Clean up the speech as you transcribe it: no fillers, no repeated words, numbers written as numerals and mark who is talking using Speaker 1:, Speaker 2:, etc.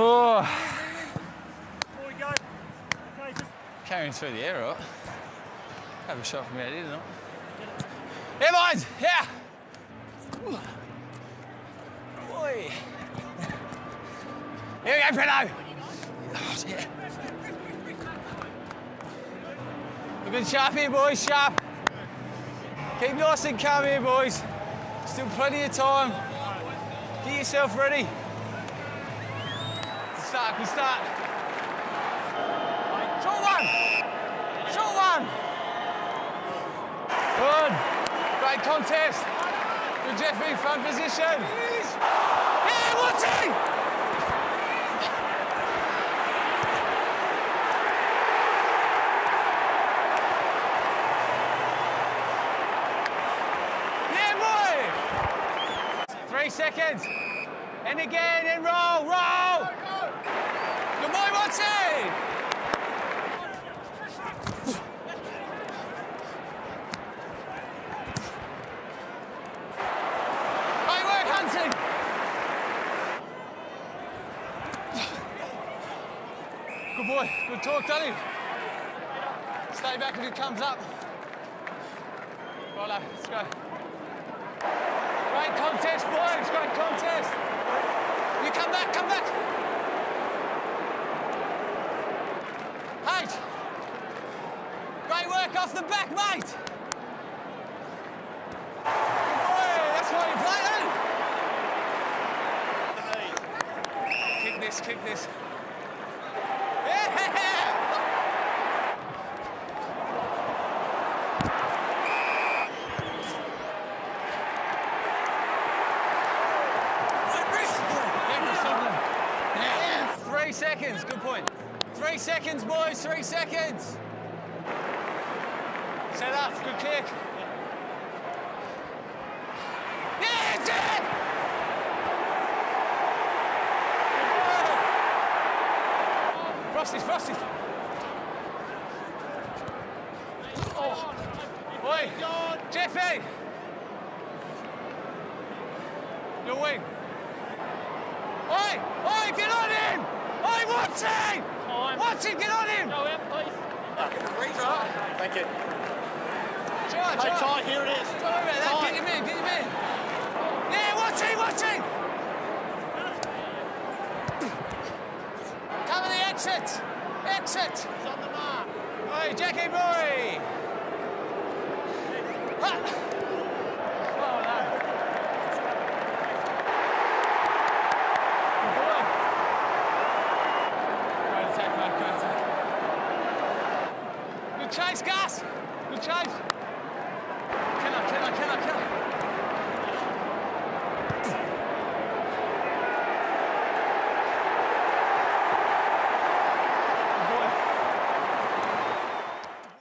Speaker 1: Oh.
Speaker 2: Before we go. Okay, just
Speaker 1: Carrying through the air, right? Have a shot from out here, didn't it? Yeah, boys! Yeah! Oi! Here we go, Fredo! Oh, yeah. Looking sharp here, boys, sharp. Keep nice and calm here, boys. Still plenty of time. Get yourself ready. Good start. Short one. Short one. Good. Great contest. Good Jeffrey, front position. Yeah, what's he? Yeah, boy. 3 seconds. And again, and roll, roll. Good boy, what's he? Great work, Hunting. Good boy, good talk, Danny. Stay back if it comes up. Righto, let's go. Great contest, boys, great contest. You come back, come back. Hey, great work off the back, mate. Good boy, that's why you play, eh? Kick this, kick this. Yeah! Yeah, 3 seconds, good point. 3 seconds, boys, 3 seconds. Set up, good kick. Yeah, Jack! Frosty, Frosty. Oh. Oi, Jeffy. Your wing. Oi, oi, get on him! Oi, what's he? What's he? Get on him!
Speaker 2: go out, please.
Speaker 3: Thank you.
Speaker 1: Try,
Speaker 2: Hey,
Speaker 1: try.
Speaker 2: Ty, here it is.
Speaker 1: Don't worry about that. Get him in, get him in. Yeah, what's he? What's he? Cover the exit. Exit.
Speaker 2: He's on the mark.
Speaker 1: Oi, Jackie boy. Ha. Oh, no. Good boy. Great attack, mate. Great attack. Good chase, Gus. Good chase.